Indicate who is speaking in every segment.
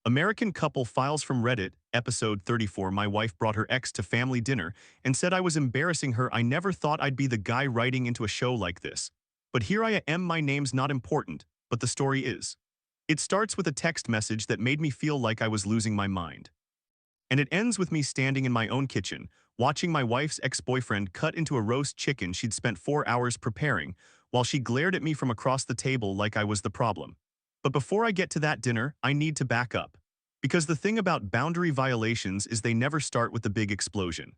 Speaker 1: American couple files from Reddit, episode 34. My wife brought her ex to family dinner and said I was embarrassing her. I never thought I'd be the guy writing into a show like this. But here I am. My name's not important, but the story is. It starts with a text message that made me feel like I was losing my mind. And it ends with me standing in my own kitchen, watching my wife's ex-boyfriend cut into a roast chicken she'd spent 4 hours preparing, while she glared at me from across the table like I was the problem. But before I get to that dinner, I need to back up. Because the thing about boundary violations is they never start with the big explosion.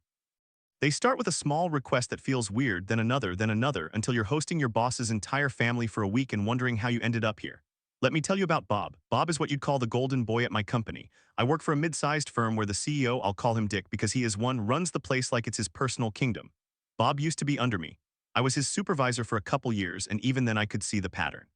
Speaker 1: They start with a small request that feels weird, then another, until you're hosting your boss's entire family for a week and wondering how you ended up here. Let me tell you about Bob. Bob is what you'd call the golden boy at my company. I work for a mid-sized firm where the CEO, I'll call him Dick because he is one, runs the place like it's his personal kingdom. Bob used to be under me. I was his supervisor for a couple years, and even then I could see the pattern.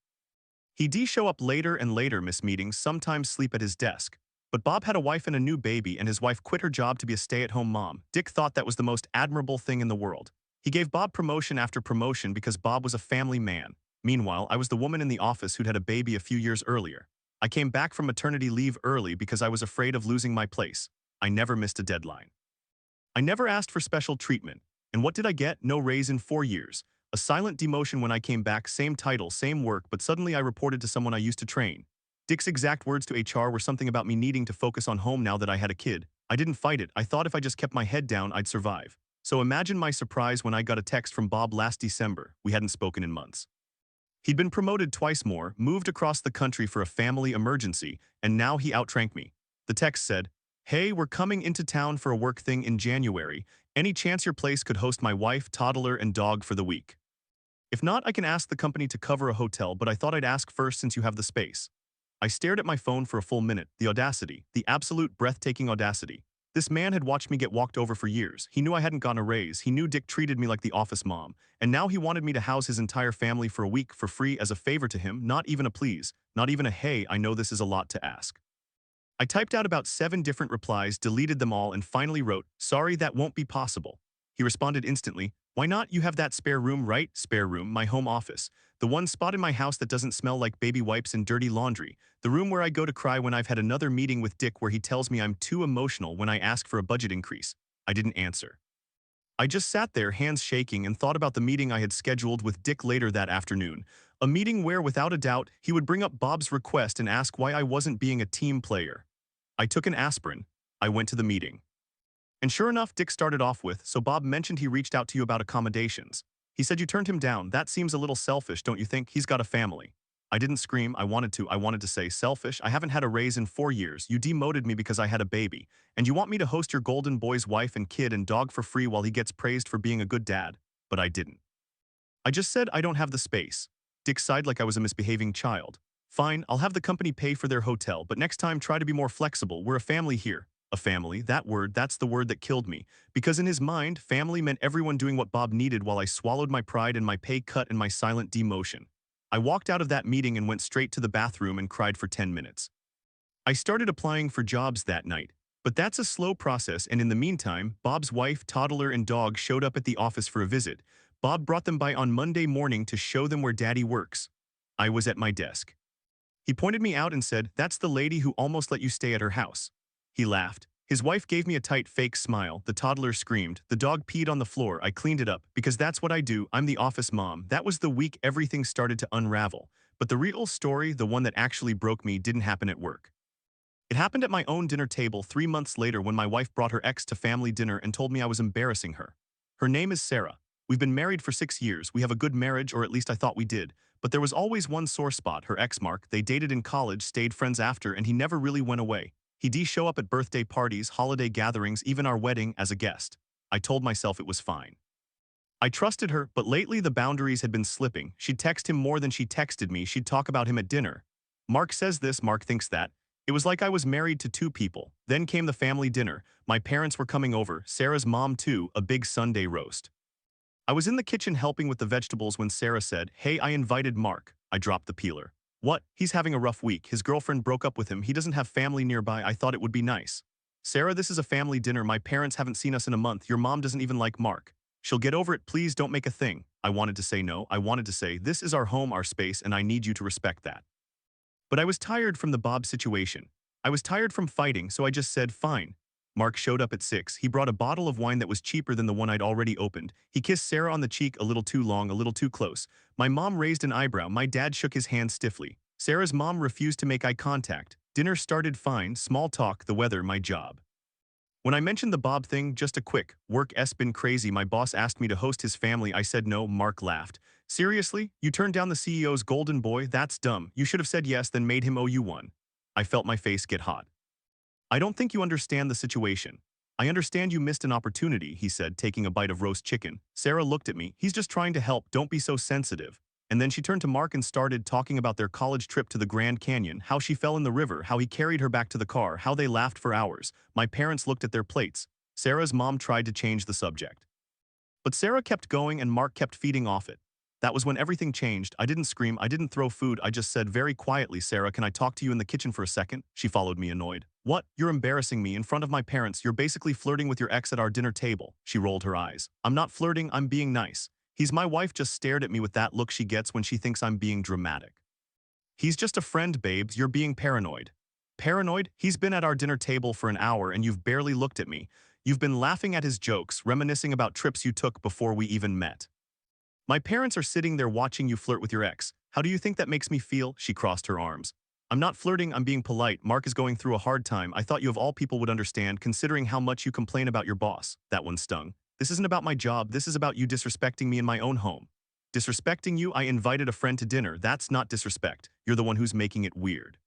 Speaker 1: He'd show up later and later, miss meetings, sometimes sleep at his desk. But Bob had a wife and a new baby, and his wife quit her job to be a stay-at-home mom. Dick thought that was the most admirable thing in the world. He gave Bob promotion after promotion because Bob was a family man. Meanwhile, I was the woman in the office who'd had a baby a few years earlier. I came back from maternity leave early because I was afraid of losing my place. I never missed a deadline. I never asked for special treatment. And what did I get? No raise in 4 years. A silent demotion when I came back, same title, same work, but suddenly I reported to someone I used to train. Dick's exact words to HR were something about me needing to focus on home now that I had a kid. I didn't fight it. I thought if I just kept my head down, I'd survive. So imagine my surprise when I got a text from Bob last December. We hadn't spoken in months. He'd been promoted twice more, moved across the country for a family emergency, and now he outranked me. The text said, "Hey, we're coming into town for a work thing in January. Any chance your place could host my wife, toddler, and dog for the week? If not, I can ask the company to cover a hotel, but I thought I'd ask first since you have the space." I stared at my phone for a full minute. The audacity, the absolute breathtaking audacity. This man had watched me get walked over for years. He knew I hadn't gotten a raise. He knew Dick treated me like the office mom. And now he wanted me to house his entire family for a week for free as a favor to him, not even a please, not even a hey, I know this is a lot to ask. I typed out about 7 different replies, deleted them all, and finally wrote, "Sorry, that won't be possible." He responded instantly, "Why not? You have that spare room, right?" Spare room, my home office. The one spot in my house that doesn't smell like baby wipes and dirty laundry. The room where I go to cry when I've had another meeting with Dick where he tells me I'm too emotional when I ask for a budget increase. I didn't answer. I just sat there, hands shaking, and thought about the meeting I had scheduled with Dick later that afternoon. A meeting where, without a doubt, he would bring up Bob's request and ask why I wasn't being a team player. I took an aspirin. I went to the meeting. And sure enough, Dick started off with, "So Bob mentioned he reached out to you about accommodations. He said you turned him down. That seems a little selfish, don't you think? He's got a family." I didn't scream. I wanted to say, "Selfish? I haven't had a raise in 4 years. You demoted me because I had a baby. And you want me to host your golden boy's wife and kid and dog for free while he gets praised for being a good dad." But I didn't. I just said I don't have the space. Dick sighed like I was a misbehaving child. "Fine, I'll have the company pay for their hotel, but next time try to be more flexible. We're a family here." A family, that word, that's the word that killed me. Because in his mind, family meant everyone doing what Bob needed while I swallowed my pride and my pay cut and my silent demotion. I walked out of that meeting and went straight to the bathroom and cried for 10 minutes. I started applying for jobs that night. But that's a slow process, and in the meantime, Bob's wife, toddler, and dog showed up at the office for a visit. Bob brought them by on Monday morning to show them where Daddy works. I was at my desk. He pointed me out and said, "That's the lady who almost let you stay at her house." He laughed. His wife gave me a tight fake smile. The toddler screamed. The dog peed on the floor. I cleaned it up, because that's what I do. I'm the office mom. That was the week everything started to unravel. But the real story, the one that actually broke me, didn't happen at work. It happened at my own dinner table 3 months later when my wife brought her ex to family dinner and told me I was embarrassing her. Her name is Sarah. We've been married for 6 years. We have a good marriage, or at least I thought we did. But there was always one sore spot, her ex Mark. They dated in college, stayed friends after, and he never really went away. He'd show up at birthday parties, holiday gatherings, even our wedding, as a guest. I told myself it was fine. I trusted her, but lately the boundaries had been slipping. She'd text him more than she texted me. She'd talk about him at dinner. Mark says this, Mark thinks that. It was like I was married to 2 people. Then came the family dinner. My parents were coming over, Sarah's mom too, a big Sunday roast. I was in the kitchen helping with the vegetables when Sarah said, "Hey, I invited Mark." I dropped the peeler. "What? He's having a rough week. His girlfriend broke up with him. He doesn't have family nearby. I thought it would be nice." "Sarah, this is a family dinner. My parents haven't seen us in a month. Your mom doesn't even like Mark. She'll get over it. Please don't make a thing." I wanted to say no. I wanted to say, "This is our home, our space, and I need you to respect that." But I was tired from the Bob situation. I was tired from fighting, so I just said, fine. Mark showed up at 6. He brought a bottle of wine that was cheaper than the one I'd already opened. He kissed Sarah on the cheek a little too long, a little too close. My mom raised an eyebrow. My dad shook his hand stiffly. Sarah's mom refused to make eye contact. Dinner started fine, small talk, the weather, my job. When I mentioned the Bob thing, just a quick, work's been crazy, my boss asked me to host his family. I said no. Mark laughed. Seriously? You turned down the CEO's golden boy? That's dumb. You should have said yes, then made him owe you one. I felt my face get hot. I don't think you understand the situation. I understand you missed an opportunity, he said, taking a bite of roast chicken. Sarah looked at me. He's just trying to help, don't be so sensitive. And then she turned to Mark and started talking about their college trip to the Grand Canyon, how she fell in the river, how he carried her back to the car, how they laughed for hours. My parents looked at their plates. Sarah's mom tried to change the subject. But Sarah kept going and Mark kept feeding off it. That was when everything changed. I didn't scream, I didn't throw food, I just said very quietly, Sarah, can I talk to you in the kitchen for a second? She followed me annoyed. What? You're embarrassing me in front of my parents. You're basically flirting with your ex at our dinner table. She rolled her eyes. I'm not flirting, I'm being nice. He's my wife. Just stared at me with that look she gets when she thinks I'm being dramatic. He's just a friend, babes. You're being paranoid. Paranoid? He's been at our dinner table for an hour and you've barely looked at me. You've been laughing at his jokes, reminiscing about trips you took before we even met. My parents are sitting there watching you flirt with your ex. How do you think that makes me feel? She crossed her arms. I'm not flirting, I'm being polite. Mark is going through a hard time. I thought you of all people would understand, considering how much you complain about your boss. That one stung. This isn't about my job, this is about you disrespecting me in my own home. Disrespecting you? I invited a friend to dinner. That's not disrespect. You're the one who's making it weird.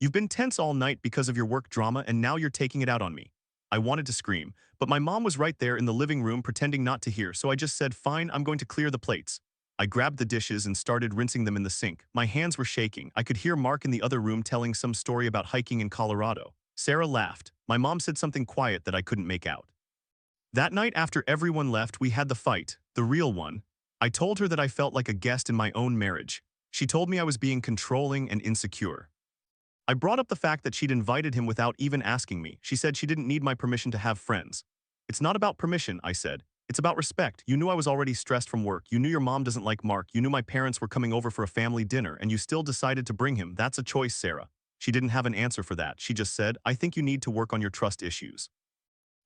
Speaker 1: You've been tense all night because of your work drama and now you're taking it out on me. I wanted to scream, but my mom was right there in the living room pretending not to hear, so I just said, fine, I'm going to clear the plates. I grabbed the dishes and started rinsing them in the sink. My hands were shaking. I could hear Mark in the other room telling some story about hiking in Colorado. Sarah laughed. My mom said something quiet that I couldn't make out. That night after everyone left, we had the fight, the real one. I told her that I felt like a guest in my own marriage. She told me I was being controlling and insecure. I brought up the fact that she'd invited him without even asking me. She said she didn't need my permission to have friends. It's not about permission, I said. It's about respect. You knew I was already stressed from work. You knew your mom doesn't like Mark. You knew my parents were coming over for a family dinner, and you still decided to bring him. That's a choice, Sarah. She didn't have an answer for that. She just said, I think you need to work on your trust issues.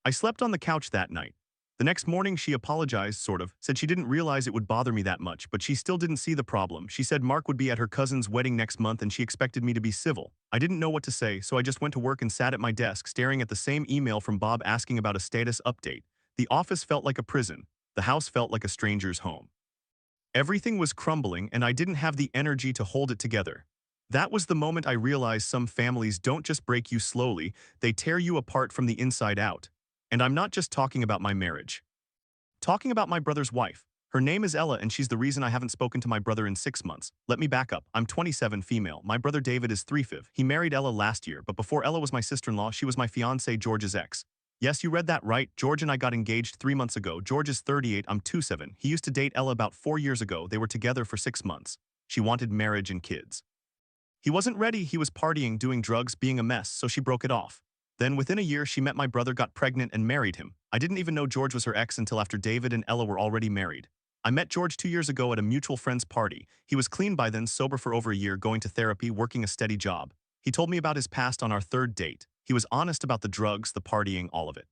Speaker 1: I slept on the couch that night. The next morning, she apologized, sort of, said she didn't realize it would bother me that much, but she still didn't see the problem. She said Mark would be at her cousin's wedding next month and she expected me to be civil. I didn't know what to say, so I just went to work and sat at my desk staring at the same email from Bob asking about a status update. The office felt like a prison. The house felt like a stranger's home. Everything was crumbling and I didn't have the energy to hold it together. That was the moment I realized some families don't just break you slowly, they tear you apart from the inside out. And I'm not just talking about my marriage. Talking about my brother's wife. Her name is Ella and she's the reason I haven't spoken to my brother in 6 months. Let me back up. I'm 27, female. My brother David is 35. He married Ella last year, but before Ella was my sister-in-law, she was my fiancé George's ex. Yes, you read that right. George and I got engaged 3 months ago. George is 38, I'm 27. He used to date Ella about 4 years ago. They were together for 6 months. She wanted marriage and kids. He wasn't ready. He was partying, doing drugs, being a mess, so she broke it off. Then within a year, she met my brother, got pregnant, and married him. I didn't even know George was her ex until after David and Ella were already married. I met George 2 years ago at a mutual friend's party. He was clean by then, sober for over a year, going to therapy, working a steady job. He told me about his past on our 3rd date. He was honest about the drugs, the partying, all of it.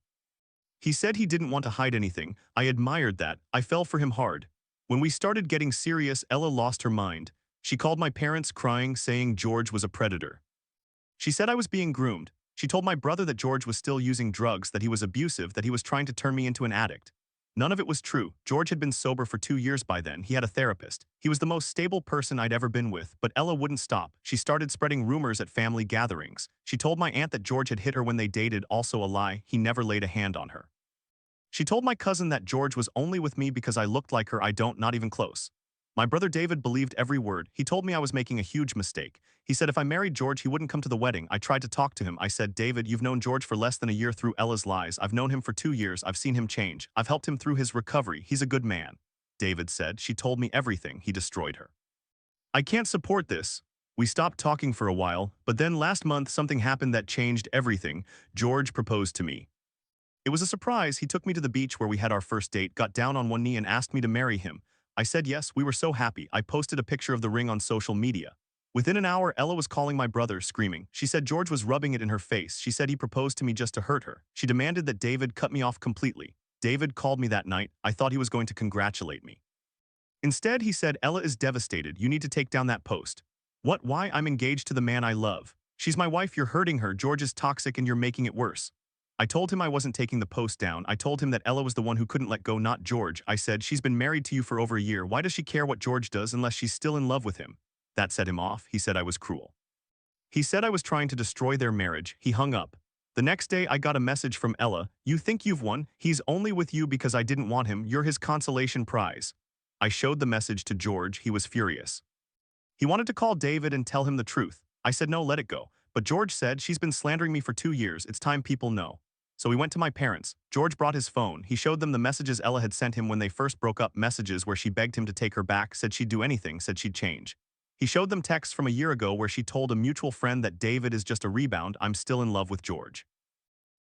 Speaker 1: He said he didn't want to hide anything. I admired that. I fell for him hard. When we started getting serious, Ella lost her mind. She called my parents crying, saying George was a predator. She said I was being groomed. She told my brother that George was still using drugs, that he was abusive, that he was trying to turn me into an addict. None of it was true. George had been sober for 2 years by then. He had a therapist. He was the most stable person I'd ever been with, but Ella wouldn't stop. She started spreading rumors at family gatherings. She told my aunt that George had hit her when they dated, also a lie. He never laid a hand on her. She told my cousin that George was only with me because I looked like her. I don't, not even close. My brother David believed every word. He told me I was making a huge mistake. He said if I married George, he wouldn't come to the wedding. I tried to talk to him. I said, David, you've known George for less than a year through Ella's lies. I've known him for 2 years. I've seen him change. I've helped him through his recovery. He's a good man. David said. She told me everything. He destroyed her. I can't support this. We stopped talking for a while, but then last month something happened that changed everything. George proposed to me. It was a surprise. He took me to the beach where we had our first date, got down on one knee and asked me to marry him. I said yes. We were so happy. I posted a picture of the ring on social media. Within an hour, Ella was calling my brother, screaming. She said George was rubbing it in her face. She said he proposed to me just to hurt her. She demanded that David cut me off completely. David called me that night. I thought he was going to congratulate me. Instead, he said, Ella is devastated. You need to take down that post. What? Why? I'm engaged to the man I love. She's my wife. You're hurting her. George is toxic and you're making it worse. I told him I wasn't taking the post down. I told him that Ella was the one who couldn't let go, not George. I said, she's been married to you for over a year. Why does she care what George does unless she's still in love with him? That set him off. He said I was cruel. He said I was trying to destroy their marriage. He hung up. The next day, I got a message from Ella. You think you've won? He's only with you because I didn't want him. You're his consolation prize. I showed the message to George. He was furious. He wanted to call David and tell him the truth. I said no, let it go. But George said, she's been slandering me for 2 years. It's time people know. So we went to my parents. George brought his phone. He showed them the messages Ella had sent him when they first broke up, messages where she begged him to take her back, said she'd do anything, said she'd change. He showed them texts from a year ago where she told a mutual friend that David is just a rebound. I'm still in love with George.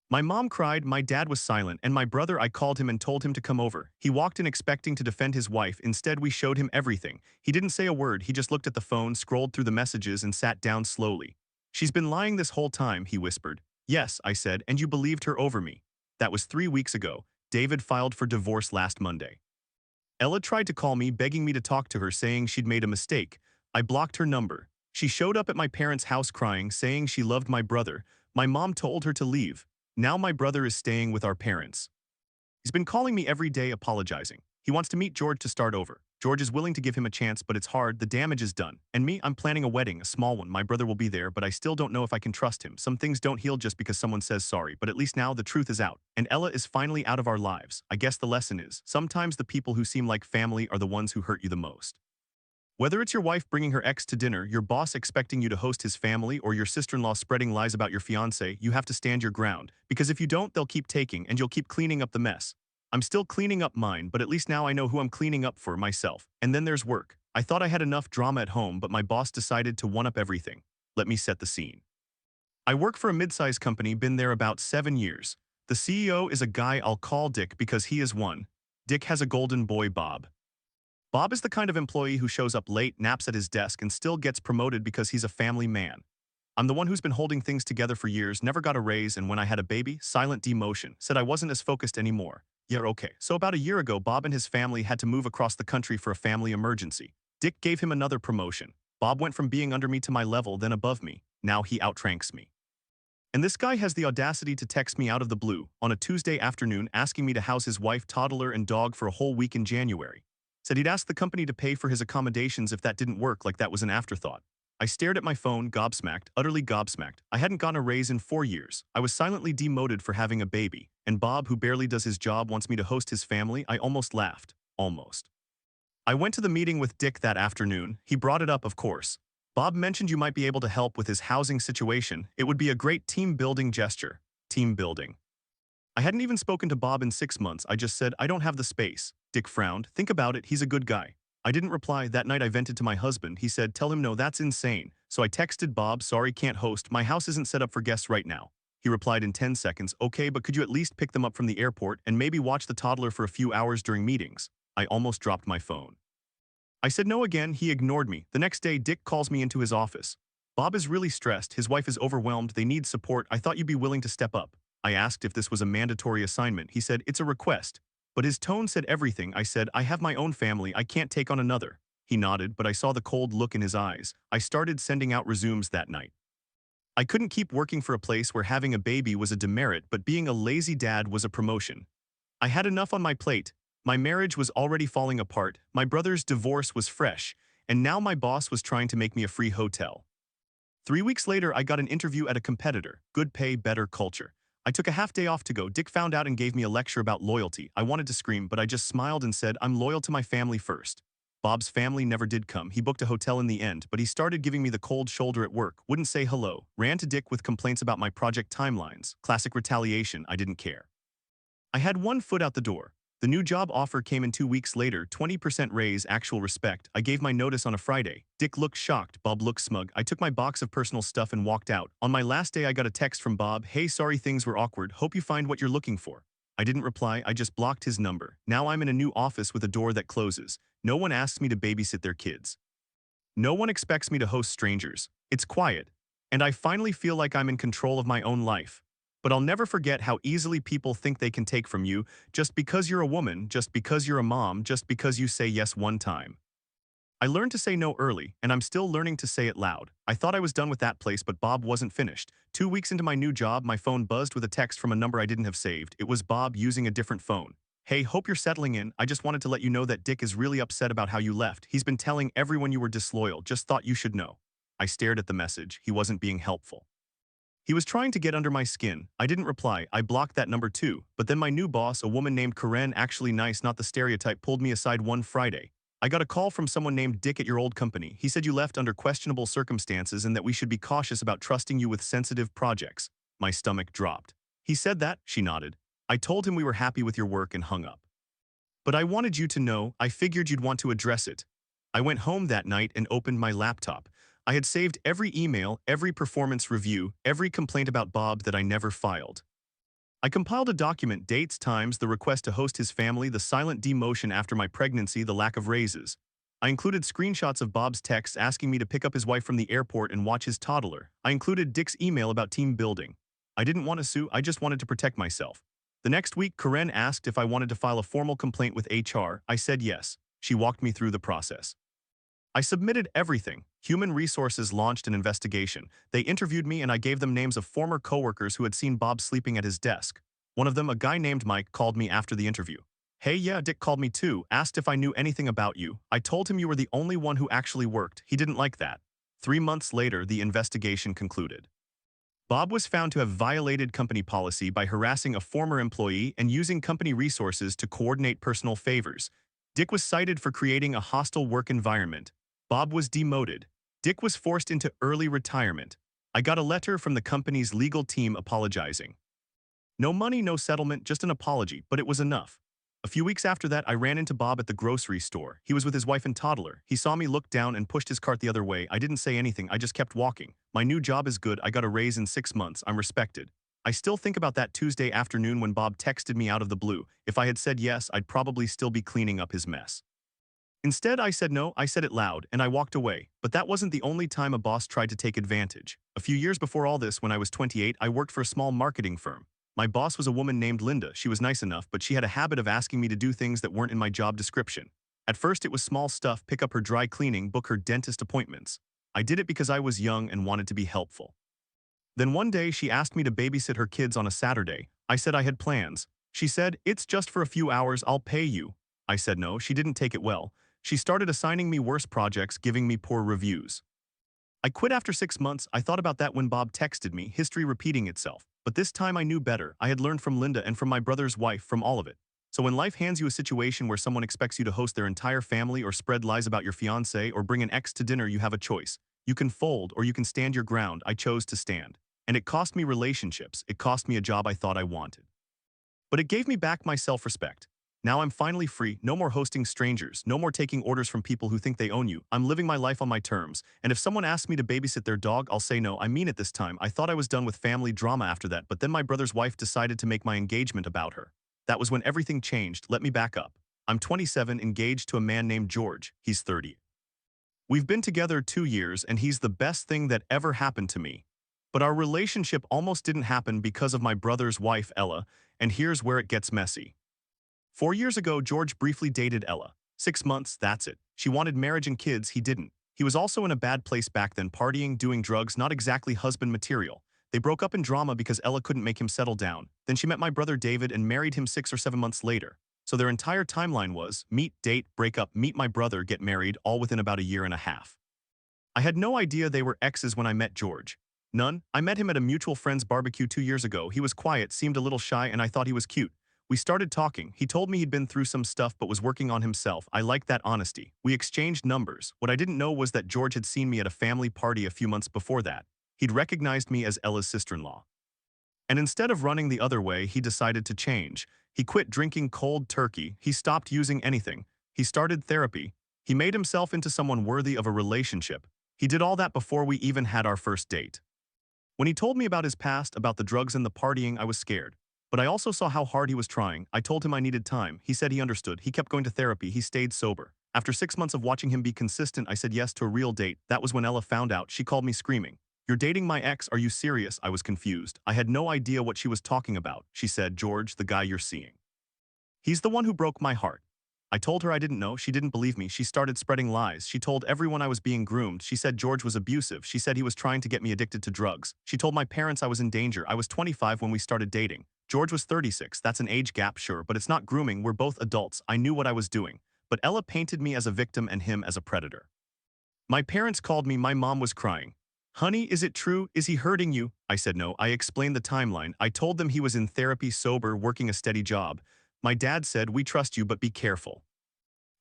Speaker 1: My mom cried, my dad was silent, and my brother, I called him and told him to come over. He walked in expecting to defend his wife. Instead, we showed him everything. He didn't say a word. He just looked at the phone, scrolled through the messages, and sat down slowly. She's been lying this whole time, he whispered. Yes, I said, and you believed her over me. That was 3 weeks ago. David filed for divorce last Monday. Ella tried to call me, begging me to talk to her, saying she'd made a mistake. I blocked her number. She showed up at my parents' house crying, saying she loved my brother. My mom told her to leave. Now my brother is staying with our parents. He's been calling me every day apologizing. He wants to meet George to start over. George is willing to give him a chance, but it's hard. The damage is done. And me, I'm planning a wedding, a small one. My brother will be there, but I still don't know if I can trust him. Some things don't heal just because someone says sorry, but at least now the truth is out. And Ella is finally out of our lives. I guess the lesson is, sometimes the people who seem like family are the ones who hurt you the most. Whether it's your wife bringing her ex to dinner, your boss expecting you to host his family, or your sister-in-law spreading lies about your fiancé, you have to stand your ground. Because if you don't, they'll keep taking, and you'll keep cleaning up the mess. I'm still cleaning up mine, but at least now I know who I'm cleaning up for, myself. And then there's work. I thought I had enough drama at home, but my boss decided to one-up everything. Let me set the scene. I work for a mid-sized company, been there about 7 years. The CEO is a guy I'll call Dick because he is one. Dick has a golden boy, Bob. Bob is the kind of employee who shows up late, naps at his desk, and still gets promoted because he's a family man. I'm the one who's been holding things together for years, never got a raise, and when I had a baby, silent demotion, said I wasn't as focused anymore. Yeah, okay. So about a year ago, Bob and his family had to move across the country for a family emergency. Dick gave him another promotion. Bob went from being under me to my level, then above me. Now he outranks me. And this guy has the audacity to text me out of the blue on a Tuesday afternoon asking me to house his wife, toddler, and dog for a whole week in January. Said he'd ask the company to pay for his accommodations if that didn't work, like that was an afterthought. I stared at my phone, gobsmacked, utterly gobsmacked. I hadn't gotten a raise in 4 years. I was silently demoted for having a baby. And Bob, who barely does his job, wants me to host his family. I almost laughed. Almost. I went to the meeting with Dick that afternoon. He brought it up, of course. Bob mentioned you might be able to help with his housing situation. It would be a great team-building gesture. Team building. I hadn't even spoken to Bob in 6 months. I just said, I don't have the space. Dick frowned. Think about it, he's a good guy. I didn't reply. That night I vented to my husband. He said, tell him no, that's insane. So I texted Bob, sorry, can't host. My house isn't set up for guests right now. He replied in 10 seconds, okay, but could you at least pick them up from the airport and maybe watch the toddler for a few hours during meetings? I almost dropped my phone. I said no again. He ignored me. The next day, Dick calls me into his office. Bob is really stressed. His wife is overwhelmed. They need support. I thought you'd be willing to step up. I asked if this was a mandatory assignment. He said, it's a request. But his tone said everything. I said, I have my own family. I can't take on another. He nodded, but I saw the cold look in his eyes. I started sending out resumes that night. I couldn't keep working for a place where having a baby was a demerit, but being a lazy dad was a promotion. I had enough on my plate. My marriage was already falling apart. My brother's divorce was fresh. And now my boss was trying to make me a free hotel. 3 weeks later, I got an interview at a competitor. Good pay, better culture. I took a half day off to go. Dick found out and gave me a lecture about loyalty. I wanted to scream, but I just smiled and said, I'm loyal to my family first. Bob's family never did come. He booked a hotel in the end, but he started giving me the cold shoulder at work. Wouldn't say hello. Ran to Dick with complaints about my project timelines. Classic retaliation. I didn't care. I had one foot out the door. The new job offer came in 2 weeks later, 20% raise, actual respect. I gave my notice on a Friday. Dick looked shocked. Bob looked smug. I took my box of personal stuff and walked out. On my last day, I got a text from Bob. Hey, sorry things were awkward. Hope you find what you're looking for. I didn't reply. I just blocked his number. Now I'm in a new office with a door that closes. No one asks me to babysit their kids. No one expects me to host strangers. It's quiet, and I finally feel like I'm in control of my own life. But I'll never forget how easily people think they can take from you just because you're a woman, just because you're a mom, just because you say yes one time. I learned to say no early, and I'm still learning to say it loud. I thought I was done with that place, but Bob wasn't finished. 2 weeks into my new job, my phone buzzed with a text from a number I didn't have saved. It was Bob using a different phone. Hey, hope you're settling in. I just wanted to let you know that Dick is really upset about how you left. He's been telling everyone you were disloyal. Just thought you should know. I stared at the message. He wasn't being helpful. He was trying to get under my skin. I didn't reply. I blocked that number too. But then my new boss, a woman named Karen, actually nice, not the stereotype, pulled me aside one Friday. I got a call from someone named Dick at your old company. He said you left under questionable circumstances and that we should be cautious about trusting you with sensitive projects. My stomach dropped. He said that? She nodded. I told him we were happy with your work and hung up. But I wanted you to know, I figured you'd want to address it. I went home that night and opened my laptop. I had saved every email, every performance review, every complaint about Bob that I never filed. I compiled a document, dates, times, the request to host his family, the silent demotion after my pregnancy, the lack of raises. I included screenshots of Bob's texts asking me to pick up his wife from the airport and watch his toddler. I included Dick's email about team building. I didn't want to sue, I just wanted to protect myself. The next week, Karen asked if I wanted to file a formal complaint with HR. I said yes. She walked me through the process. I submitted everything. Human Resources launched an investigation. They interviewed me and I gave them names of former coworkers who had seen Bob sleeping at his desk. One of them, a guy named Mike, called me after the interview. Hey, yeah, Dick called me too, asked if I knew anything about you. I told him you were the only one who actually worked. He didn't like that. 3 months later, the investigation concluded. Bob was found to have violated company policy by harassing a former employee and using company resources to coordinate personal favors. Dick was cited for creating a hostile work environment. Bob was demoted. Dick was forced into early retirement. I got a letter from the company's legal team apologizing. No money, no settlement, just an apology, but it was enough. A few weeks after that, I ran into Bob at the grocery store. He was with his wife and toddler. He saw me look down and pushed his cart the other way. I didn't say anything, I just kept walking. My new job is good, I got a raise in 6 months, I'm respected. I still think about that Tuesday afternoon when Bob texted me out of the blue. If I had said yes, I'd probably still be cleaning up his mess. Instead, I said no, I said it loud, and I walked away. But that wasn't the only time a boss tried to take advantage. A few years before all this, when I was 28, I worked for a small marketing firm. My boss was a woman named Linda. She was nice enough, but she had a habit of asking me to do things that weren't in my job description. At first, it was small stuff, pick up her dry cleaning, book her dentist appointments. I did it because I was young and wanted to be helpful. Then one day, she asked me to babysit her kids on a Saturday. I said I had plans. She said, "It's just for a few hours, I'll pay you." I said no, she didn't take it well. She started assigning me worse projects, giving me poor reviews. I quit after 6 months. I thought about that when Bob texted me, history repeating itself. But this time I knew better. I had learned from Linda and from my brother's wife, from all of it. So when life hands you a situation where someone expects you to host their entire family or spread lies about your fiancé or bring an ex to dinner, you have a choice. You can fold or you can stand your ground. I chose to stand. And it cost me relationships. It cost me a job I thought I wanted. But it gave me back my self-respect. Now I'm finally free, no more hosting strangers, no more taking orders from people who think they own you. I'm living my life on my terms, and if someone asks me to babysit their dog, I'll say no. I mean it this time. I thought I was done with family drama after that, but then my brother's wife decided to make my engagement about her. That was when everything changed. Let me back up. I'm 27, engaged to a man named George. He's 30. We've been together 2 years, and he's the best thing that ever happened to me. But our relationship almost didn't happen because of my brother's wife, Ella, and here's where it gets messy. 4 years ago, George briefly dated Ella. 6 months, that's it. She wanted marriage and kids, he didn't. He was also in a bad place back then, partying, doing drugs, not exactly husband material. They broke up in drama because Ella couldn't make him settle down. Then she met my brother David and married him 6 or 7 months later. So their entire timeline was meet, date, break up, meet my brother, get married, all within about a year and a half. I had no idea they were exes when I met George. None. I met him at a mutual friend's barbecue 2 years ago. He was quiet, seemed a little shy, and I thought he was cute. We started talking. He told me he'd been through some stuff but was working on himself. I liked that honesty. We exchanged numbers. What I didn't know was that George had seen me at a family party a few months before that. He'd recognized me as Ella's sister-in-law. And instead of running the other way, he decided to change. He quit drinking cold turkey. He stopped using anything. He started therapy. He made himself into someone worthy of a relationship. He did all that before we even had our first date. When he told me about his past, about the drugs and the partying, I was scared. But I also saw how hard he was trying. I told him I needed time. He said he understood. He kept going to therapy. He stayed sober. After 6 months of watching him be consistent, I said yes to a real date. That was when Ella found out. She called me screaming. "You're dating my ex, are you serious?" I was confused. I had no idea what she was talking about. She said, "George, the guy you're seeing. He's the one who broke my heart." I told her I didn't know. She didn't believe me. She started spreading lies. She told everyone I was being groomed. She said George was abusive. She said he was trying to get me addicted to drugs. She told my parents I was in danger. I was 25 when we started dating. George was 36. That's an age gap, sure, but it's not grooming. We're both adults. I knew what I was doing. But Ella painted me as a victim and him as a predator. My parents called me. My mom was crying. "Honey, is it true? Is he hurting you?" I said no. I explained the timeline. I told them he was in therapy, sober, working a steady job. My dad said, "We trust you, but be careful."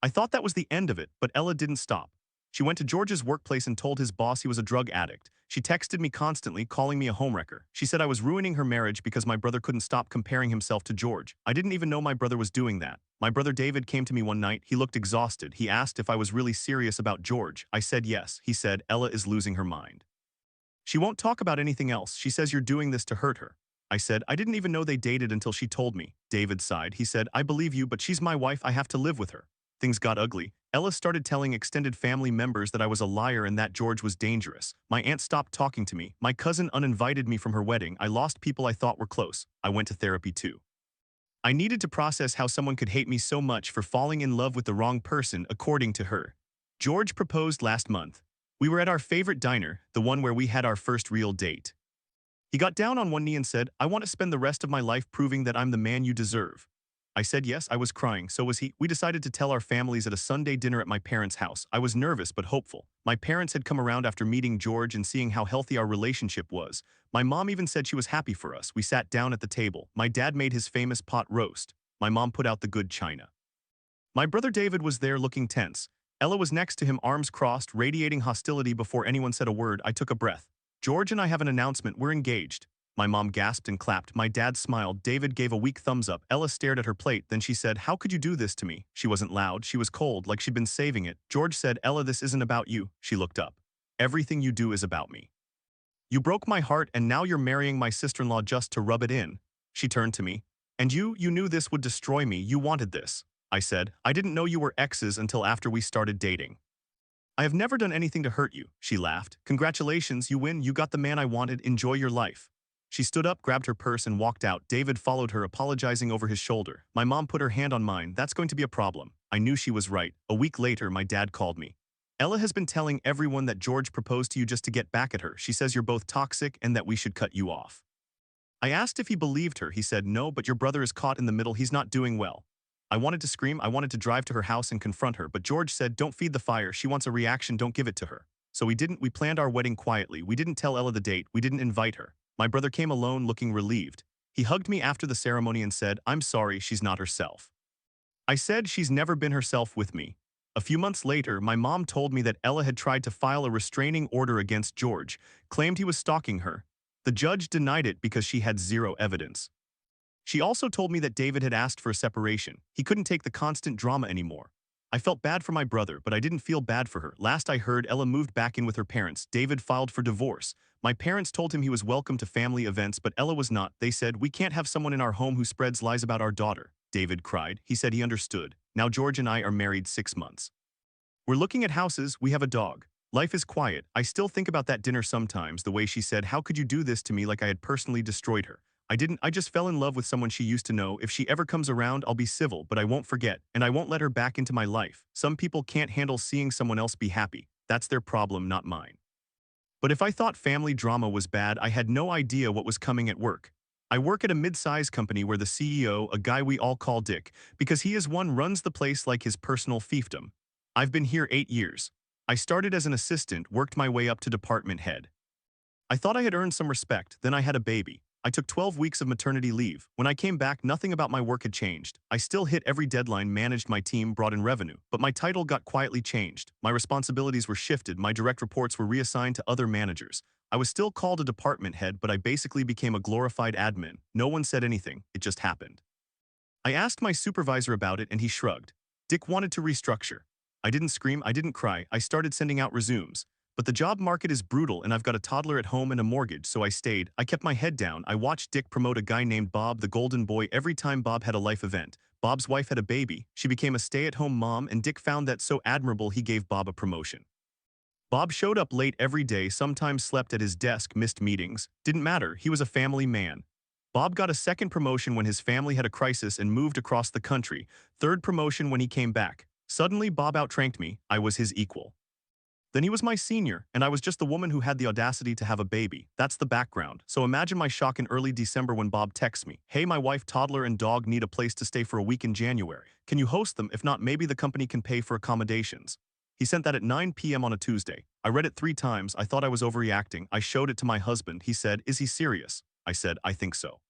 Speaker 1: I thought that was the end of it, but Ella didn't stop. She went to George's workplace and told his boss he was a drug addict. She texted me constantly, calling me a homewrecker. She said I was ruining her marriage because my brother couldn't stop comparing himself to George. I didn't even know my brother was doing that. My brother David came to me one night. He looked exhausted. He asked if I was really serious about George. I said yes. He said, "Ella is losing her mind. She won't talk about anything else. She says you're doing this to hurt her." I said, "I didn't even know they dated until she told me." David sighed. He said, "I believe you, but she's my wife. I have to live with her." Things got ugly. Ella started telling extended family members that I was a liar and that George was dangerous. My aunt stopped talking to me. My cousin uninvited me from her wedding. I lost people I thought were close. I went to therapy too. I needed to process how someone could hate me so much for falling in love with the wrong person, according to her. George proposed last month. We were at our favorite diner, the one where we had our first real date. He got down on one knee and said, "I want to spend the rest of my life proving that I'm the man you deserve." I said yes. I was crying. So was he. We decided to tell our families at a Sunday dinner at my parents' house. I was nervous but hopeful. My parents had come around after meeting George and seeing how healthy our relationship was. My mom even said she was happy for us. We sat down at the table. My dad made his famous pot roast. My mom put out the good china. My brother David was there looking tense. Ella was next to him, arms crossed, radiating hostility. Before anyone said a word, I took a breath. "George and I have an announcement. We're engaged." My mom gasped and clapped. My dad smiled. David gave a weak thumbs up. Ella stared at her plate. Then she said, "How could you do this to me?" She wasn't loud. She was cold, like she'd been saving it. George said, "Ella, this isn't about you." She looked up. "Everything you do is about me. You broke my heart and now you're marrying my sister-in-law just to rub it in." She turned to me. "And you knew this would destroy me. You wanted this." I said, "I didn't know you were exes until after we started dating." "I have never done anything to hurt you." She laughed. "Congratulations, you win. You got the man I wanted. Enjoy your life." She stood up, grabbed her purse, and walked out. David followed her, apologizing over his shoulder. My mom put her hand on mine. "That's going to be a problem." I knew she was right. A week later, my dad called me. "Ella has been telling everyone that George proposed to you just to get back at her. She says you're both toxic and that we should cut you off." I asked if he believed her. He said, "No, but your brother is caught in the middle. He's not doing well." I wanted to scream. I wanted to drive to her house and confront her, but George said, "Don't feed the fire. She wants a reaction. Don't give it to her." So we didn't. We planned our wedding quietly. We didn't tell Ella the date. We didn't invite her. My brother came alone, looking relieved. He hugged me after the ceremony and said, "I'm sorry, she's not herself." I said she's never been herself with me. A few months later, my mom told me that Ella had tried to file a restraining order against George, claimed he was stalking her. The judge denied it because she had zero evidence. She also told me that David had asked for a separation. He couldn't take the constant drama anymore. I felt bad for my brother, but I didn't feel bad for her. Last I heard, Ella moved back in with her parents. David filed for divorce. My parents told him he was welcome to family events, but Ella was not. They said, "We can't have someone in our home who spreads lies about our daughter." David cried. He said he understood. Now George and I are married 6 months. We're looking at houses. We have a dog. Life is quiet. I still think about that dinner sometimes, the way she said, "How could you do this to me?" like I had personally destroyed her. I didn't. I just fell in love with someone she used to know. If she ever comes around, I'll be civil, but I won't forget, and I won't let her back into my life. Some people can't handle seeing someone else be happy. That's their problem, not mine. But if I thought family drama was bad, I had no idea what was coming at work. I work at a mid-size company where the CEO, a guy we all call Dick, because he is one, runs the place like his personal fiefdom. I've been here 8 years. I started as an assistant, worked my way up to department head. I thought I had earned some respect, then I had a baby. I took 12 weeks of maternity leave. When I came back, nothing about my work had changed. I still hit every deadline, managed my team, brought in revenue, but my title got quietly changed. My responsibilities were shifted. My direct reports were reassigned to other managers. I was still called a department head, but I basically became a glorified admin. No one said anything. It just happened. I asked my supervisor about it and he shrugged. Dick wanted to restructure. I didn't scream, I didn't cry. I started sending out resumes. But the job market is brutal and I've got a toddler at home and a mortgage, so I stayed. I kept my head down. I watched Dick promote a guy named Bob, the golden boy, every time Bob had a life event. Bob's wife had a baby, she became a stay-at-home mom, and Dick found that so admirable he gave Bob a promotion. Bob showed up late every day, sometimes slept at his desk, missed meetings. Didn't matter, he was a family man. Bob got a second promotion when his family had a crisis and moved across the country. Third promotion when he came back. Suddenly, Bob outranked me. I was his equal. Then he was my senior, and I was just the woman who had the audacity to have a baby. That's the background. So imagine my shock in early December when Bob texts me, "Hey, my wife, toddler, and dog need a place to stay for a week in January. Can you host them? If not, maybe the company can pay for accommodations." He sent that at 9 p.m. on a Tuesday. I read it 3 times. I thought I was overreacting. I showed it to my husband. He said, "Is he serious?" I said, "I think so."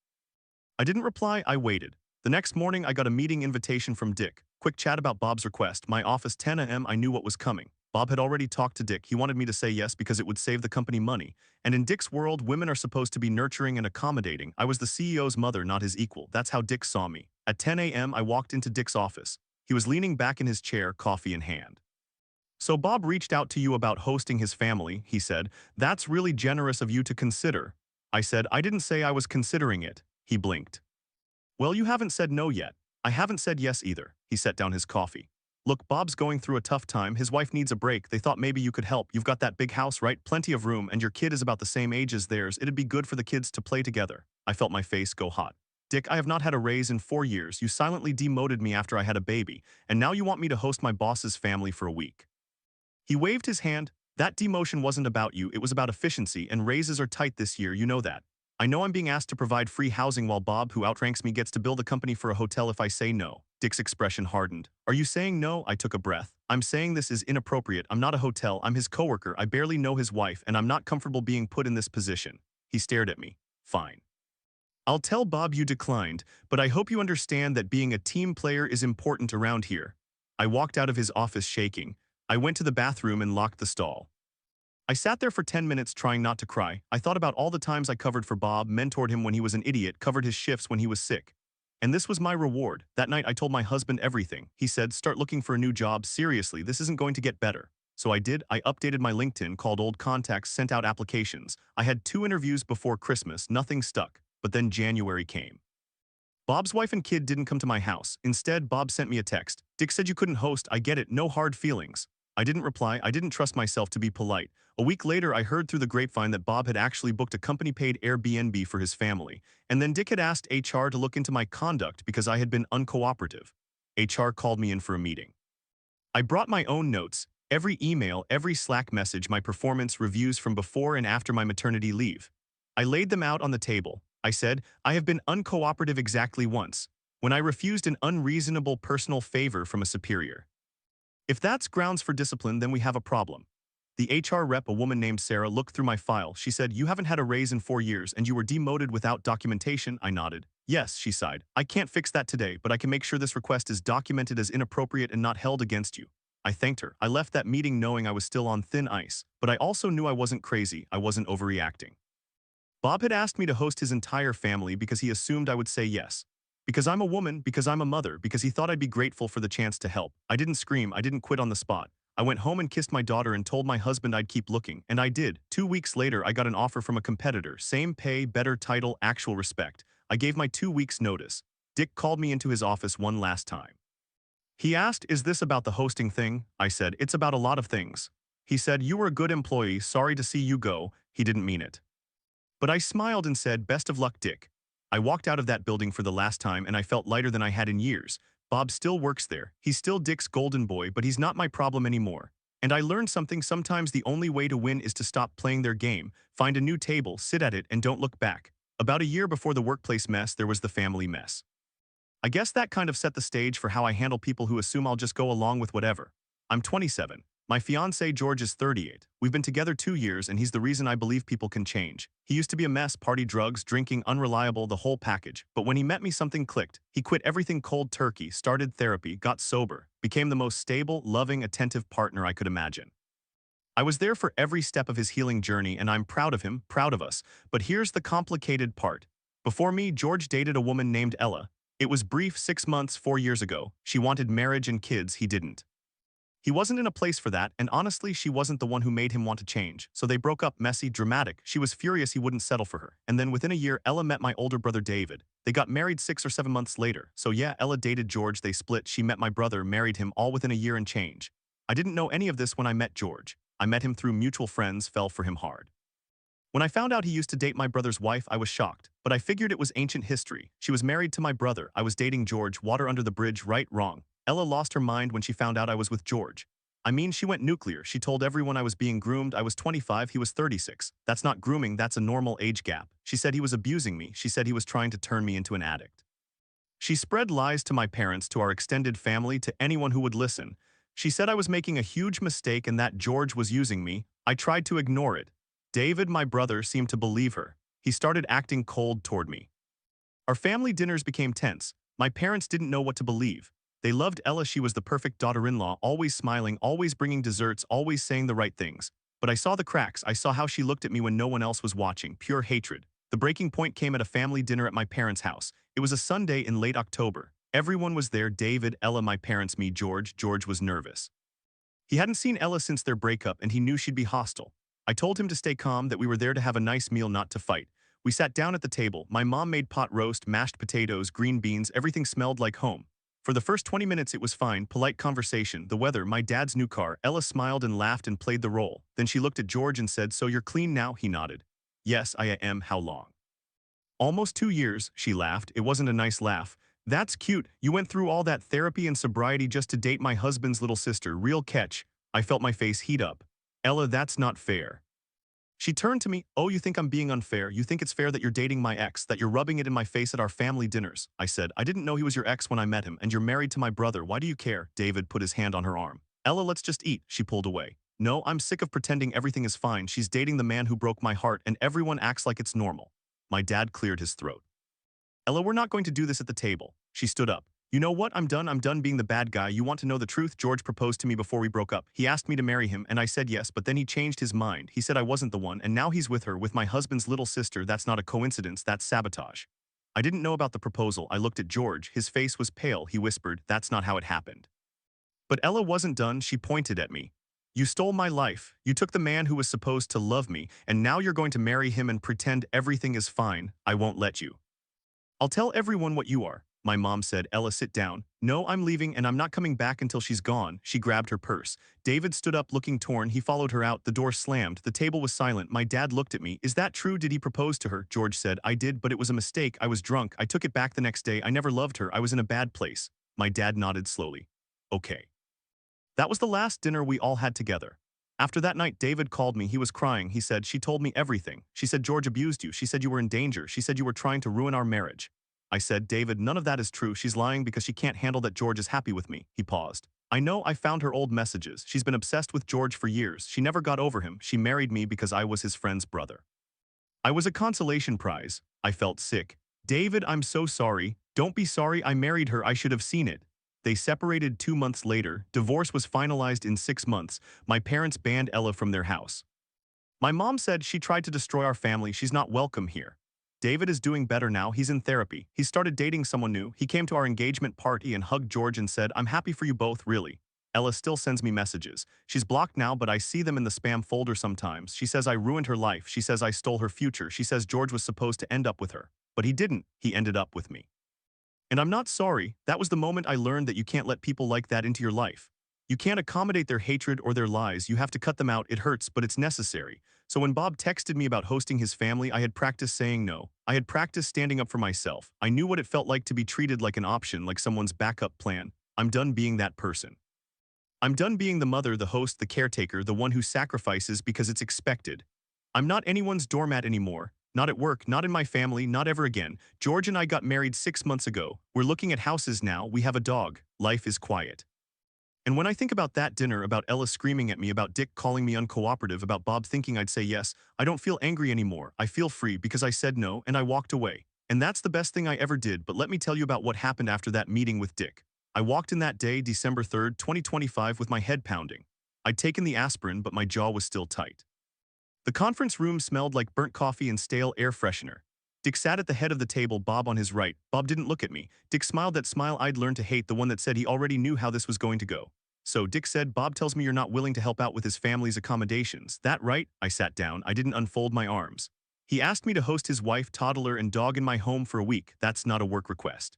Speaker 1: I didn't reply. I waited. The next morning, I got a meeting invitation from Dick. Quick chat about Bob's request. My office, 10 a.m. I knew what was coming. Bob had already talked to Dick. He wanted me to say yes because it would save the company money. And in Dick's world, women are supposed to be nurturing and accommodating. I was the CEO's mother, not his equal. That's how Dick saw me. At 10 a.m., I walked into Dick's office. He was leaning back in his chair, coffee in hand. "So Bob reached out to you about hosting his family," he said. "That's really generous of you to consider." I said, "I didn't say I was considering it." He blinked. "Well, you haven't said no yet." "I haven't said yes either." He set down his coffee. "Look, Bob's going through a tough time. His wife needs a break. They thought maybe you could help. You've got that big house, right? Plenty of room, and your kid is about the same age as theirs. It'd be good for the kids to play together." I felt my face go hot. "Dick, I have not had a raise in 4 years. You silently demoted me after I had a baby, and now you want me to host my boss's family for a week." He waved his hand. "That demotion wasn't about you. It was about efficiency, and raises are tight this year. You know that. I know I'm being asked to provide free housing while Bob, who outranks me, gets to build a company for a hotel if I say no." Dick's expression hardened. "Are you saying no?" I took a breath. "I'm saying this is inappropriate. I'm not a hotel. I'm his coworker. I barely know his wife, and I'm not comfortable being put in this position." He stared at me. "Fine. I'll tell Bob you declined, but I hope you understand that being a team player is important around here." I walked out of his office shaking. I went to the bathroom and locked the stall. I sat there for 10 minutes trying not to cry. I thought about all the times I covered for Bob, mentored him when he was an idiot, covered his shifts when he was sick. And this was my reward. That night I told my husband everything. He said, "Start looking for a new job. Seriously, this isn't going to get better." So I did. I updated my LinkedIn, called old contacts, sent out applications. I had 2 interviews before Christmas. Nothing stuck. But then January came. Bob's wife and kid didn't come to my house. Instead, Bob sent me a text. "Dick said you couldn't host. I get it. No hard feelings." I didn't reply. I didn't trust myself to be polite. A week later, I heard through the grapevine that Bob had actually booked a company-paid Airbnb for his family. And then Dick had asked HR to look into my conduct because I had been uncooperative. HR called me in for a meeting. I brought my own notes, every email, every Slack message, my performance reviews from before and after my maternity leave. I laid them out on the table. I said, "I have been uncooperative exactly once, when I refused an unreasonable personal favor from a superior. If that's grounds for discipline, then we have a problem." The HR rep, a woman named Sarah, looked through my file. She said, "You haven't had a raise in 4 years, and you were demoted without documentation." I nodded. "Yes," she sighed. "I can't fix that today, but I can make sure this request is documented as inappropriate and not held against you." I thanked her. I left that meeting knowing I was still on thin ice, but I also knew I wasn't crazy. I wasn't overreacting. Bob had asked me to host his entire family because he assumed I would say yes. Because I'm a woman, because I'm a mother, because he thought I'd be grateful for the chance to help. I didn't scream, I didn't quit on the spot. I went home and kissed my daughter and told my husband I'd keep looking, and I did. 2 weeks later, I got an offer from a competitor. Same pay, better title, actual respect. I gave my 2 weeks notice. Dick called me into his office one last time. He asked, "Is this about the hosting thing?" I said, "It's about a lot of things." He said, "You were a good employee, sorry to see you go." He didn't mean it. But I smiled and said, "Best of luck, Dick." I walked out of that building for the last time and I felt lighter than I had in years. Bob still works there. He's still Dick's golden boy, but he's not my problem anymore. And I learned something: sometimes the only way to win is to stop playing their game, find a new table, sit at it, and don't look back. About a year before the workplace mess, there was the family mess. I guess that kind of set the stage for how I handle people who assume I'll just go along with whatever. I'm 27. My fiancé George is 38. We've been together 2 years and he's the reason I believe people can change. He used to be a mess, party, drugs, drinking, unreliable, the whole package. But when he met me, something clicked. He quit everything cold turkey, started therapy, got sober, became the most stable, loving, attentive partner I could imagine. I was there for every step of his healing journey and I'm proud of him, proud of us. But here's the complicated part. Before me, George dated a woman named Ella. It was brief, 6 months, 4 years ago. She wanted marriage and kids, he didn't. He wasn't in a place for that, and honestly, she wasn't the one who made him want to change. So they broke up, messy, dramatic. She was furious he wouldn't settle for her. And then within a year, Ella met my older brother David. They got married 6 or 7 months later. So yeah, Ella dated George, they split, she met my brother, married him, all within a year and change. I didn't know any of this when I met George. I met him through mutual friends, fell for him hard. When I found out he used to date my brother's wife, I was shocked, but I figured it was ancient history. She was married to my brother, I was dating George, water under the bridge, right, wrong. Ella lost her mind when she found out I was with George. I mean, she went nuclear. She told everyone I was being groomed. I was 25, he was 36. That's not grooming, that's a normal age gap. She said he was abusing me. She said he was trying to turn me into an addict. She spread lies to my parents, to our extended family, to anyone who would listen. She said I was making a huge mistake and that George was using me. I tried to ignore it. David, my brother, seemed to believe her. He started acting cold toward me. Our family dinners became tense. My parents didn't know what to believe. They loved Ella, she was the perfect daughter-in-law, always smiling, always bringing desserts, always saying the right things. But I saw the cracks, I saw how she looked at me when no one else was watching, pure hatred. The breaking point came at a family dinner at my parents' house. It was a Sunday in late October. Everyone was there, David, Ella, my parents, me, George. George was nervous. He hadn't seen Ella since their breakup and he knew she'd be hostile. I told him to stay calm, that we were there to have a nice meal, not to fight. We sat down at the table. My mom made pot roast, mashed potatoes, green beans, everything smelled like home. For the first 20 minutes it was fine, polite conversation, the weather, my dad's new car. Ella smiled and laughed and played the role. Then she looked at George and said, "So you're clean now?" He nodded. "Yes, I am." "How long?" "Almost 2 years," she laughed. It wasn't a nice laugh. "That's cute. You went through all that therapy and sobriety just to date my husband's little sister. Real catch." I felt my face heat up. "Ella, that's not fair." She turned to me. "Oh, you think I'm being unfair? You think it's fair that you're dating my ex, that you're rubbing it in my face at our family dinners?" I said, "I didn't know he was your ex when I met him, and you're married to my brother. Why do you care?" David put his hand on her arm. "Ella, let's just eat." She pulled away. "No, I'm sick of pretending everything is fine. She's dating the man who broke my heart, and everyone acts like it's normal." My dad cleared his throat. "Ella, we're not going to do this at the table." She stood up. "You know what? I'm done. I'm done being the bad guy. You want to know the truth? George proposed to me before we broke up. He asked me to marry him, and I said yes, but then he changed his mind. He said I wasn't the one, and now he's with her, with my husband's little sister. That's not a coincidence, that's sabotage." I didn't know about the proposal. I looked at George. His face was pale. He whispered, "That's not how it happened." But Ella wasn't done. She pointed at me. "You stole my life. You took the man who was supposed to love me, and now you're going to marry him and pretend everything is fine. I won't let you. I'll tell everyone what you are." My mom said, "Ella, sit down." "No, I'm leaving and I'm not coming back until she's gone." She grabbed her purse. David stood up looking torn. He followed her out. The door slammed. The table was silent. My dad looked at me. "Is that true? Did he propose to her?" George said, "I did, but it was a mistake. I was drunk. I took it back the next day. I never loved her. I was in a bad place." My dad nodded slowly. "Okay." That was the last dinner we all had together. After that night, David called me. He was crying. He said, "She told me everything. She said George abused you. She said you were in danger. She said you were trying to ruin our marriage." I said, "David, none of that is true. She's lying because she can't handle that George is happy with me." He paused. "I know, I found her old messages. She's been obsessed with George for years. She never got over him. She married me because I was his friend's brother. I was a consolation prize." I felt sick. "David, I'm so sorry." "Don't be sorry. I married her. I should have seen it." They separated 2 months later. Divorce was finalized in 6 months. My parents banned Ella from their house. My mom said she tried to destroy our family. She's not welcome here. David is doing better now. He's in therapy. He started dating someone new. He came to our engagement party and hugged George and said, "I'm happy for you both, really." Ella still sends me messages. She's blocked now, but I see them in the spam folder sometimes. She says I ruined her life. She says I stole her future. She says George was supposed to end up with her. But he didn't. He ended up with me. And I'm not sorry. That was the moment I learned that you can't let people like that into your life. You can't accommodate their hatred or their lies. You have to cut them out. It hurts, but it's necessary. So when Bob texted me about hosting his family, I had practiced saying no. I had practiced standing up for myself. I knew what it felt like to be treated like an option, like someone's backup plan. I'm done being that person. I'm done being the mother, the host, the caretaker, the one who sacrifices because it's expected. I'm not anyone's doormat anymore. Not at work, not in my family, not ever again. George and I got married 6 months ago. We're looking at houses now. We have a dog. Life is quiet. And when I think about that dinner, about Ella screaming at me, about Dick calling me uncooperative, about Bob thinking I'd say yes, I don't feel angry anymore. I feel free because I said no and I walked away. And that's the best thing I ever did. But let me tell you about what happened after that meeting with Dick. I walked in that day, December 3rd, 2025, with my head pounding. I'd taken the aspirin, but my jaw was still tight. The conference room smelled like burnt coffee and stale air freshener. Dick sat at the head of the table, Bob on his right. Bob didn't look at me. Dick smiled that smile I'd learned to hate, the one that said he already knew how this was going to go. So Dick said, Bob tells me you're not willing to help out with his family's accommodations. That right? I sat down. I didn't unfold my arms. He asked me to host his wife, toddler, and dog in my home for a week. That's not a work request.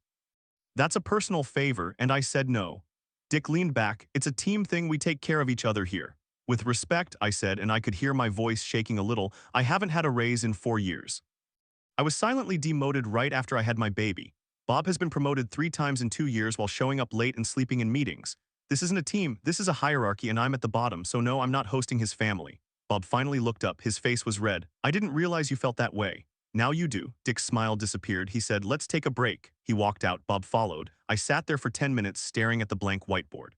Speaker 1: That's a personal favor, and I said no. Dick leaned back. It's a team thing, we take care of each other here. With respect, I said, and I could hear my voice shaking a little, I haven't had a raise in 4 years. I was silently demoted right after I had my baby. Bob has been promoted 3 times in 2 years while showing up late and sleeping in meetings. This isn't a team, this is a hierarchy, and I'm at the bottom, so no, I'm not hosting his family. Bob finally looked up, his face was red. I didn't realize you felt that way. Now you do. Dick's smile disappeared. He said, let's take a break. He walked out. Bob followed. I sat there for 10 minutes staring at the blank whiteboard.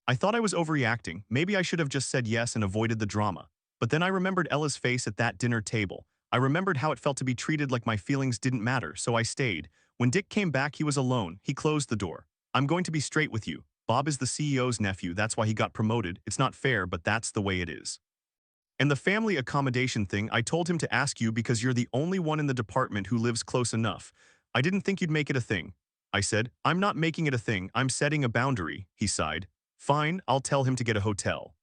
Speaker 1: I thought I was overreacting. Maybe I should have just said yes and avoided the drama. But then I remembered Ella's face at that dinner table. I remembered how it felt to be treated like my feelings didn't matter, so I stayed. When Dick came back, he was alone. He closed the door. I'm going to be straight with you. Bob is the CEO's nephew. That's why he got promoted. It's not fair, but that's the way it is. And the family accommodation thing, I told him to ask you because you're the only one in the department who lives close enough. I didn't think you'd make it a thing. I said, I'm not making it a thing, I'm setting a boundary, he sighed. Fine, I'll tell him to get a hotel.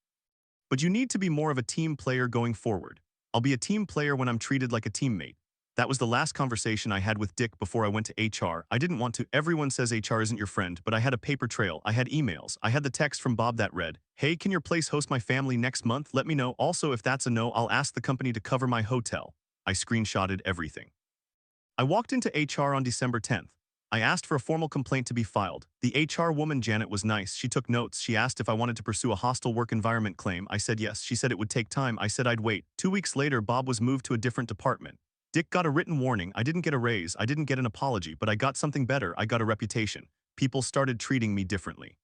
Speaker 1: But you need to be more of a team player going forward. I'll be a team player when I'm treated like a teammate. That was the last conversation I had with Dick before I went to HR. I didn't want to. Everyone says HR isn't your friend, but I had a paper trail. I had emails. I had the text from Bob that read, hey, can your place host my family next month? Let me know. Also, if that's a no, I'll ask the company to cover my hotel. I screenshotted everything. I walked into HR on December 10th. I asked for a formal complaint to be filed. The HR woman, Janet, was nice. She took notes. She asked if I wanted to pursue a hostile work environment claim. I said yes. She said it would take time. I said I'd wait. 2 weeks later, Bob was moved to a different department. Dick got a written warning. I didn't get a raise. I didn't get an apology, but I got something better. I got a reputation. People started treating me differently.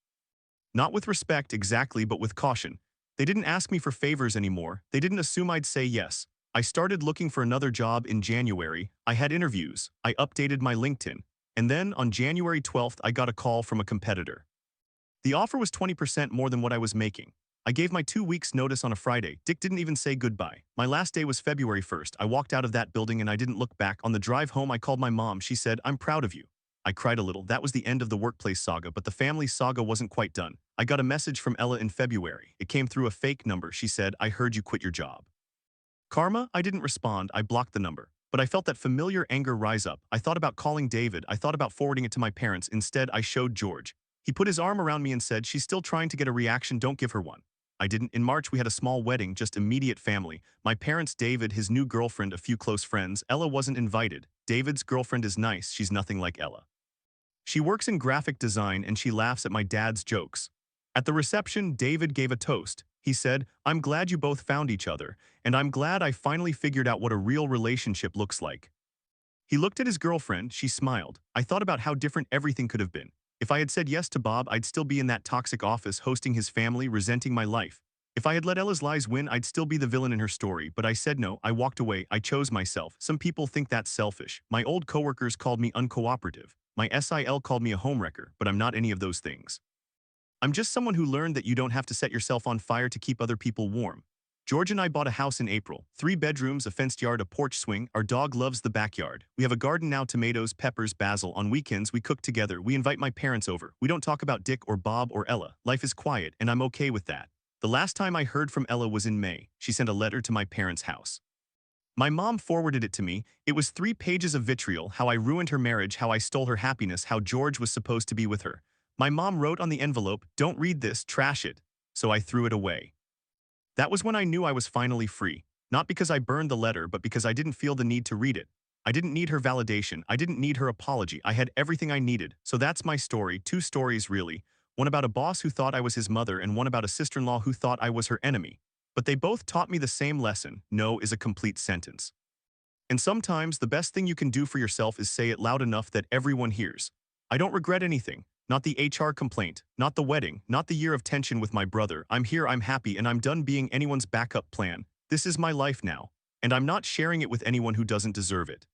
Speaker 1: Not with respect exactly, but with caution. They didn't ask me for favors anymore. They didn't assume I'd say yes. I started looking for another job in January. I had interviews. I updated my LinkedIn. And then, on January 12th, I got a call from a competitor. The offer was 20% more than what I was making. I gave my 2 weeks notice on a Friday. Dick didn't even say goodbye. My last day was February 1st. I walked out of that building and I didn't look back. On the drive home, I called my mom. She said, I'm proud of you. I cried a little. That was the end of the workplace saga, but the family saga wasn't quite done. I got a message from Ella in February. It came through a fake number. She said, I heard you quit your job. Karma? I didn't respond. I blocked the number. But I felt that familiar anger rise up. I thought about calling David. I thought about forwarding it to my parents. Instead, I showed George. He put his arm around me and said, she's still trying to get a reaction. Don't give her one. I didn't. In March, we had a small wedding, just immediate family. My parents, David, his new girlfriend, a few close friends. Ella wasn't invited. David's girlfriend is nice. She's nothing like Ella. She works in graphic design and she laughs at my dad's jokes. At the reception, David gave a toast. He said, I'm glad you both found each other, and I'm glad I finally figured out what a real relationship looks like. He looked at his girlfriend. She smiled. I thought about how different everything could have been. If I had said yes to Bob, I'd still be in that toxic office hosting his family, resenting my life. If I had let Ella's lies win, I'd still be the villain in her story, but I said no. I walked away. I chose myself. Some people think that's selfish. My old coworkers called me uncooperative. My SIL called me a homewrecker, but I'm not any of those things. I'm just someone who learned that you don't have to set yourself on fire to keep other people warm. George and I bought a house in April. 3 bedrooms, a fenced yard, a porch swing. Our dog loves the backyard. We have a garden now, tomatoes, peppers, basil. On weekends, we cook together. We invite my parents over. We don't talk about Dick or Bob or Ella. Life is quiet, and I'm okay with that. The last time I heard from Ella was in May. She sent a letter to my parents' house. My mom forwarded it to me. It was 3 pages of vitriol, how I ruined her marriage, how I stole her happiness, how George was supposed to be with her. My mom wrote on the envelope, don't read this, trash it. So I threw it away. That was when I knew I was finally free. Not because I burned the letter, but because I didn't feel the need to read it. I didn't need her validation. I didn't need her apology. I had everything I needed. So that's my story. 2 stories, really. One about a boss who thought I was his mother and one about a sister-in-law who thought I was her enemy. But they both taught me the same lesson. No is a complete sentence. And sometimes the best thing you can do for yourself is say it loud enough that everyone hears. I don't regret anything. Not the HR complaint, not the wedding, not the year of tension with my brother. I'm here, I'm happy, and I'm done being anyone's backup plan. This is my life now, and I'm not sharing it with anyone who doesn't deserve it.